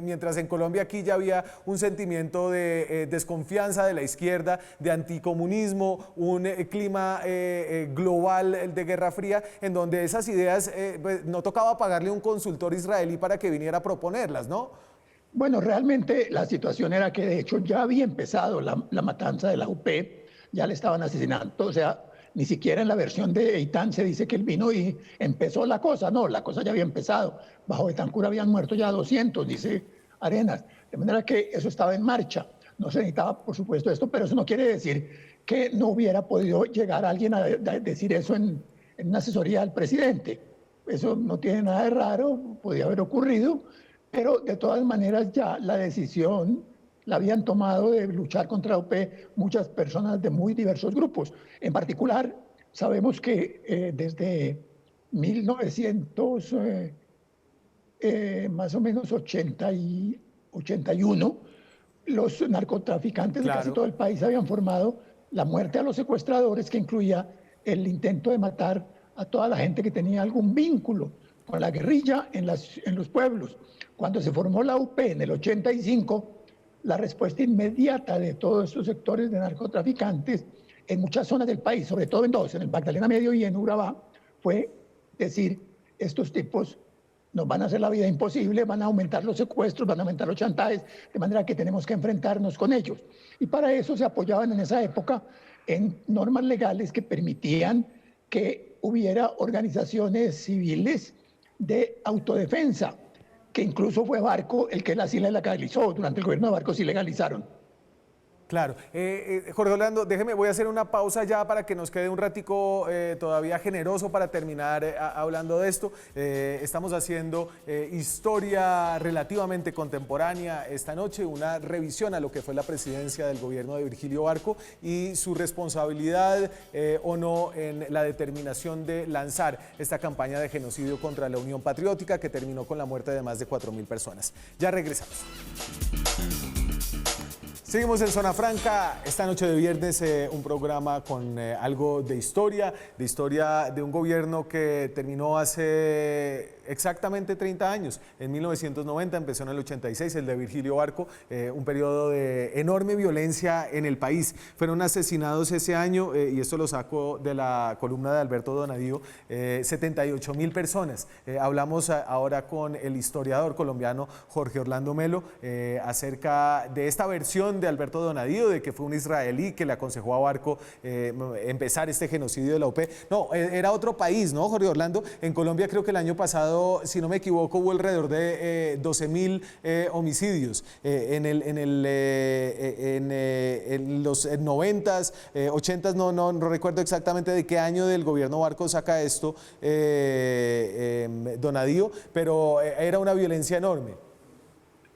mientras en Colombia aquí ya había un sentimiento de desconfianza de la izquierda, de anticomunismo, un clima global de guerra fría, en donde esas ideas pues, no tocaba pagarle un consultor israelí para que viniera a proponerlas, ¿no? Bueno, realmente la situación era que de hecho ya había empezado la matanza de la UP, ya le estaban asesinando, o sea, ni siquiera en la versión de Eitan se dice que él vino y empezó la cosa, no, la cosa ya había empezado, bajo Betancourt habían muerto ya 200, dice Arenas, de manera que eso estaba en marcha, no se necesitaba por supuesto esto, pero eso no quiere decir que no hubiera podido llegar alguien a decir eso en una asesoría al presidente. Eso no tiene nada de raro, podía haber ocurrido, pero de todas maneras ya la decisión la habían tomado de luchar contra la UP muchas personas de muy diversos grupos. En particular, sabemos que desde 1900, más o menos 81, los narcotraficantes de casi Claro. todo el país habían formado la muerte a los secuestradores, que incluía el intento de matar a toda la gente que tenía algún vínculo con la guerrilla en los pueblos. Cuando se formó la UP en el 85, la respuesta inmediata de todos estos sectores de narcotraficantes en muchas zonas del país, sobre todo en dos, en el Magdalena Medio y en Urabá, fue decir, estos tipos nos van a hacer la vida imposible, van a aumentar los secuestros, van a aumentar los chantajes, de manera que tenemos que enfrentarnos con ellos. Y para eso se apoyaban en esa época en normas legales que permitían que hubiera organizaciones civiles de autodefensa, que incluso fue Barco el que sí la legalizó. Durante el gobierno de Barco sí legalizaron. Claro. Jorge Orlando, déjeme, voy a hacer una pausa ya para que nos quede un ratico todavía generoso para terminar hablando de esto. Estamos haciendo historia relativamente contemporánea esta noche, una revisión a lo que fue la presidencia del gobierno de Virgilio Barco y su responsabilidad o no en la determinación de lanzar esta campaña de genocidio contra la Unión Patriótica que terminó con la muerte de más de 4.000 personas. Ya regresamos. Seguimos en Zona Franca, esta noche de viernes un programa con algo de historia de un gobierno que terminó hace exactamente 30 años. En 1990 empezó en el 86 el de Virgilio Barco, un periodo de enorme violencia en el país. Fueron asesinados ese año, y esto lo saco de la columna de Alberto Donadío, 78.000 personas. Hablamos ahora con el historiador colombiano Jorge Orlando Melo acerca de esta versión de Alberto Donadío, de que fue un israelí que le aconsejó a Barco empezar este genocidio de la UP. No, era otro país, ¿no, Jorge Orlando? En Colombia creo que el año pasado, si no me equivoco, hubo alrededor de 12.000 homicidios. En los 90s, 80s, no recuerdo exactamente de qué año del gobierno Barco saca esto Donadío, pero era una violencia enorme.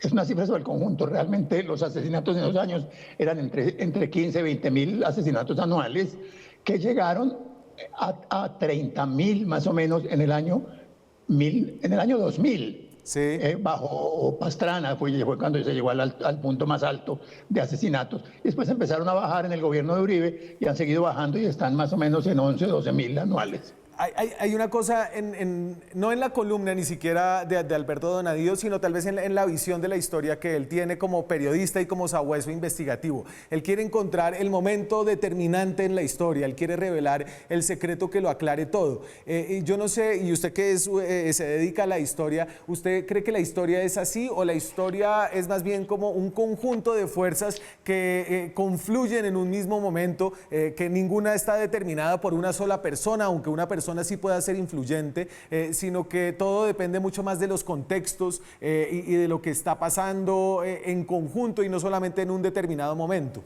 Es una cifra sobre el conjunto. Realmente los asesinatos en esos años eran entre 15 y 20.000 asesinatos anuales, que llegaron a 30.000 más o menos en el año 2000. Sí. Bajo Pastrana fue cuando se llegó al punto más alto de asesinatos. Después empezaron a bajar en el gobierno de Uribe y han seguido bajando y están más o menos en 11, 12.000 anuales. Hay una cosa, no en la columna ni siquiera de Alberto Donadío, sino tal vez en la visión de la historia que él tiene como periodista y como sabueso investigativo. Él quiere encontrar el momento determinante en la historia, él quiere revelar el secreto que lo aclare todo. Yo no sé, y usted que se dedica a la historia, ¿usted cree que la historia es así o la historia es más bien como un conjunto de fuerzas que confluyen en un mismo momento, que ninguna está determinada por una sola persona, aunque una persona sí pueda ser influyente, sino que todo depende mucho más de los contextos y de lo que está pasando en conjunto y no solamente en un determinado momento?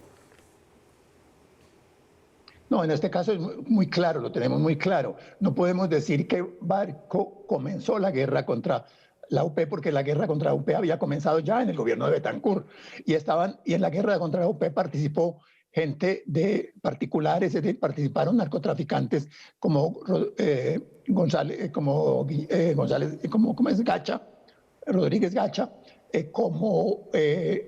No, en este caso es muy claro, lo tenemos muy claro. No podemos decir que Barco comenzó la guerra contra la UP, porque la guerra contra la UP había comenzado ya en el gobierno de Betancur y en la guerra contra la UP participó gente de particulares, es decir, participaron narcotraficantes como Rodríguez Gacha, como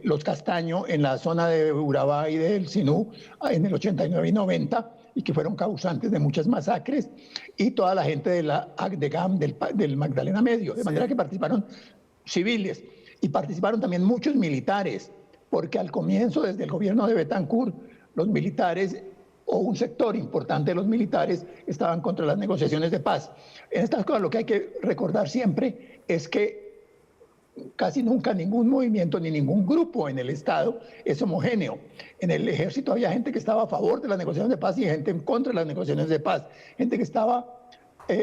los Castaño en la zona de Urabá y del Sinú en el 89 y 90, y que fueron causantes de muchas masacres, y toda la gente de la ACDEGAM del Magdalena Medio, de manera que participaron civiles, y participaron también muchos militares, porque al comienzo, desde el gobierno de Betancur, los militares, o un sector importante de los militares, estaban contra las negociaciones de paz. En estas cosas lo que hay que recordar siempre es que casi nunca ningún movimiento ni ningún grupo en el Estado es homogéneo. En el ejército había gente que estaba a favor de las negociaciones de paz y gente en contra de las negociaciones de paz. Gente que estaba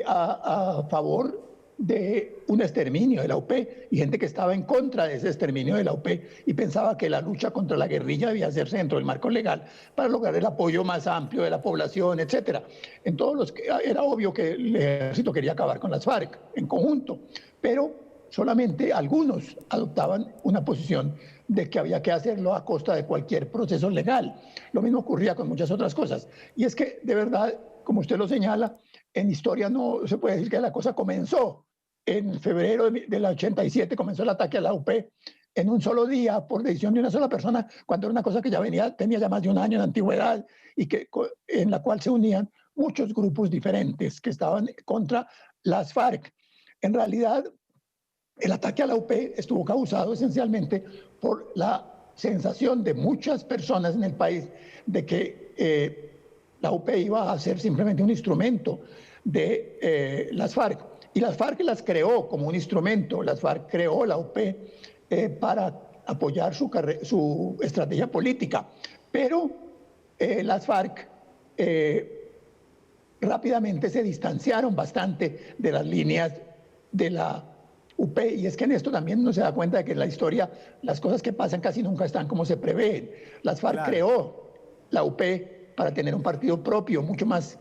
a favor de un exterminio de la UP y gente que estaba en contra de ese exterminio de la UP y pensaba que la lucha contra la guerrilla debía hacerse dentro del marco legal para lograr el apoyo más amplio de la población, etc. En todos los que era obvio que el ejército quería acabar con las FARC en conjunto, pero solamente algunos adoptaban una posición de que había que hacerlo a costa de cualquier proceso legal. Lo mismo ocurría con muchas otras cosas. Y es que, de verdad, como usted lo señala, en historia no se puede decir que la cosa comenzó en febrero del 87 comenzó el ataque a la UP en un solo día, por decisión de una sola persona, cuando era una cosa que tenía ya más de un año de antigüedad y en la cual se unían muchos grupos diferentes que estaban contra las FARC. En realidad, el ataque a la UP estuvo causado esencialmente por la sensación de muchas personas en el país de que la UP iba a ser simplemente un instrumento de las FARC. Y las FARC las creó como un instrumento. Las FARC creó la UP para apoyar su estrategia política. Pero las FARC rápidamente se distanciaron bastante de las líneas de la UP, y es que en esto también uno se da cuenta de que en la historia las cosas que pasan casi nunca están como se prevén. Las FARC creó la UP para tener un partido propio, mucho más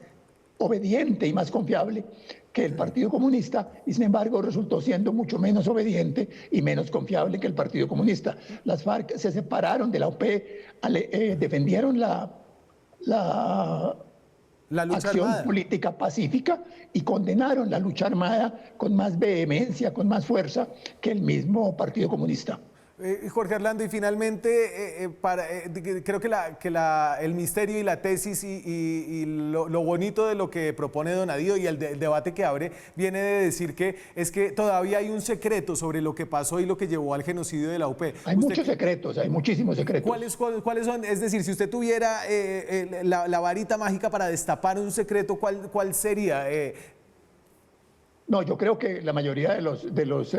obediente y más confiable que el Partido Comunista, y sin embargo resultó siendo mucho menos obediente y menos confiable que el Partido Comunista. Las FARC se separaron de la UP, defendieron la lucha acción armada política pacífica y condenaron la lucha armada con más vehemencia, con más fuerza que el mismo Partido Comunista. Jorge Orlando, y finalmente, creo que el misterio y la tesis y lo bonito de lo que propone Donadío y el debate que abre viene de decir que es que todavía hay un secreto sobre lo que pasó y lo que llevó al genocidio de la UP. Hay muchos secretos, hay muchísimos secretos. ¿Cuáles son? Es decir, si usted tuviera la varita mágica para destapar un secreto, ¿cuál sería? No, yo creo que la mayoría de los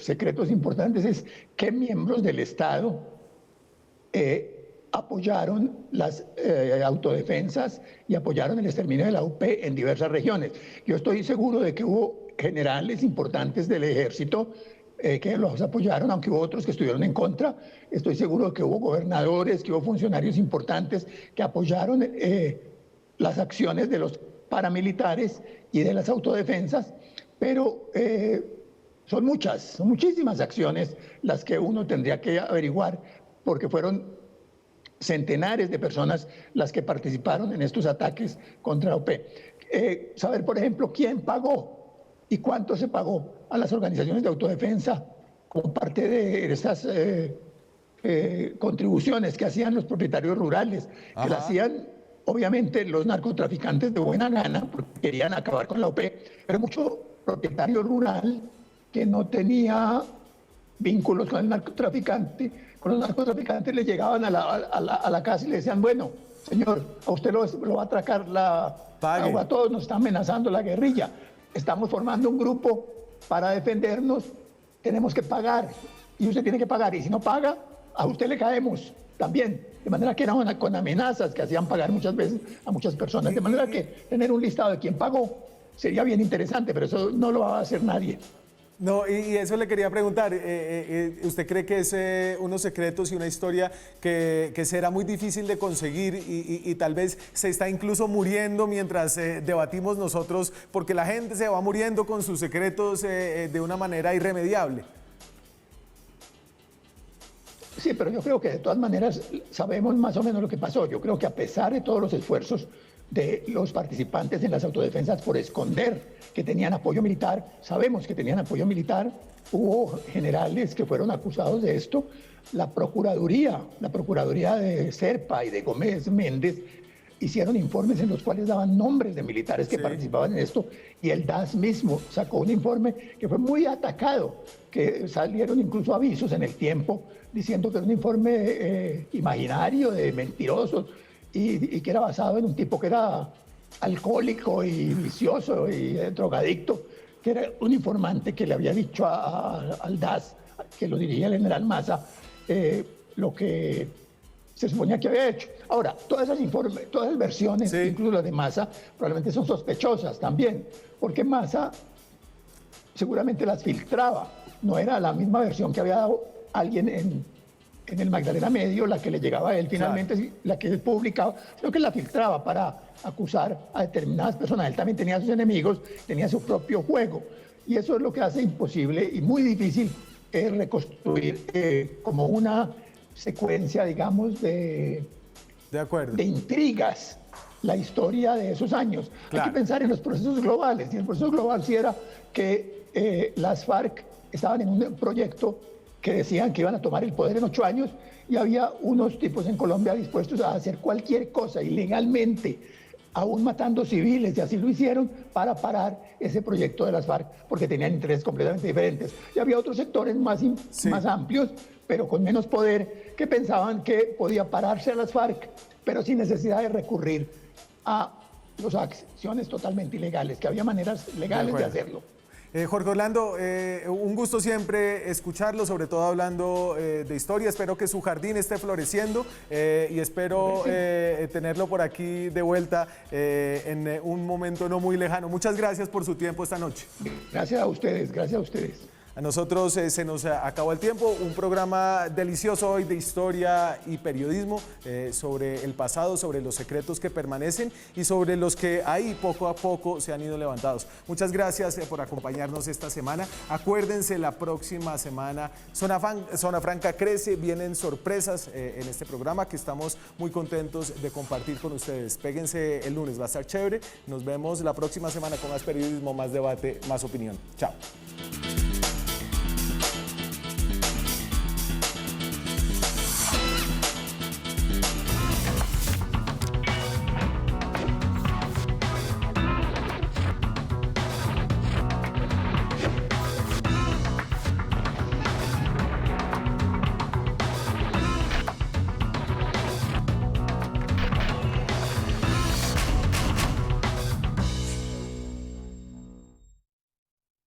secretos importantes es qué miembros del Estado apoyaron las autodefensas y apoyaron el exterminio de la UP en diversas regiones. Yo estoy seguro de que hubo generales importantes del ejército que los apoyaron, aunque hubo otros que estuvieron en contra. Estoy seguro de que hubo gobernadores, que hubo funcionarios importantes que apoyaron las acciones de los paramilitares y de las autodefensas. Pero son muchísimas acciones las que uno tendría que averiguar, porque fueron centenares de personas las que participaron en estos ataques contra la UP. Saber, por ejemplo, quién pagó y cuánto se pagó a las organizaciones de autodefensa como parte de estas contribuciones que hacían los propietarios rurales, que las hacían obviamente los narcotraficantes de buena gana, porque querían acabar con la UP, pero mucho propietario rural que no tenía vínculos con el narcotraficante, con los narcotraficantes le llegaban a la casa y le decían, bueno, señor, a usted lo va a atracar a todos nos está amenazando la guerrilla, estamos formando un grupo para defendernos, tenemos que pagar, y usted tiene que pagar, y si no paga, a usted le caemos también, de manera que eran con amenazas que hacían pagar muchas veces a muchas personas, de manera que tener un listado de quién pagó sería bien interesante, pero eso no lo va a hacer nadie. No, y eso le quería preguntar, ¿usted cree que es unos secretos y una historia que será muy difícil de conseguir y tal vez se está incluso muriendo mientras debatimos nosotros, porque la gente se va muriendo con sus secretos de una manera irremediable? Sí, pero yo creo que de todas maneras sabemos más o menos lo que pasó. Yo creo que a pesar de todos los esfuerzos de los participantes en las autodefensas por esconder que tenían apoyo militar, sabemos que tenían apoyo militar, hubo generales que fueron acusados de esto. La Procuraduría de Serpa y de Gómez Méndez hicieron informes en los cuales daban nombres de militares que participaban en esto, y el DAS mismo sacó un informe que fue muy atacado, que salieron incluso avisos en El Tiempo diciendo que era un informe imaginario de mentirosos y que era basado en un tipo que era alcohólico y vicioso y drogadicto, que era un informante que le había dicho al DAS, que lo dirigía el general Maza, lo que se suponía que había hecho. Ahora, todas esas versiones, incluso las de Maza, probablemente son sospechosas también, porque Maza seguramente las filtraba. No era la misma versión que había dado alguien en el Magdalena Medio, la que le llegaba a él finalmente, la que él publicaba, sino que la filtraba para acusar a determinadas personas. Él también tenía sus enemigos, tenía su propio juego. Y eso es lo que hace imposible y muy difícil reconstruir como una secuencia, digamos, de intrigas la historia de esos años. Claro. Hay que pensar en los procesos globales, y el proceso global sí era que las FARC estaban en un proyecto que decían que iban a tomar el poder en 8 años, y había unos tipos en Colombia dispuestos a hacer cualquier cosa ilegalmente, aún matando civiles, y así lo hicieron para parar ese proyecto de las FARC, porque tenían intereses completamente diferentes. Y había otros sectores más amplios, pero con menos poder, que pensaban que podía pararse a las FARC, pero sin necesidad de recurrir a las acciones totalmente ilegales, que había maneras legales de hacerlo. Jorge Orlando, un gusto siempre escucharlo, sobre todo hablando de historia. Espero que su jardín esté floreciendo y espero tenerlo por aquí de vuelta en un momento no muy lejano. Muchas gracias por su tiempo esta noche. Gracias a ustedes, gracias a ustedes. A nosotros se nos acabó el tiempo, un programa delicioso hoy de historia y periodismo sobre el pasado, sobre los secretos que permanecen y sobre los que ahí poco a poco se han ido levantados. Muchas gracias por acompañarnos esta semana. Acuérdense, la próxima semana Zona Franca crece, vienen sorpresas en este programa que estamos muy contentos de compartir con ustedes. Péguense el lunes, va a estar chévere. Nos vemos la próxima semana con más periodismo, más debate, más opinión. Chao.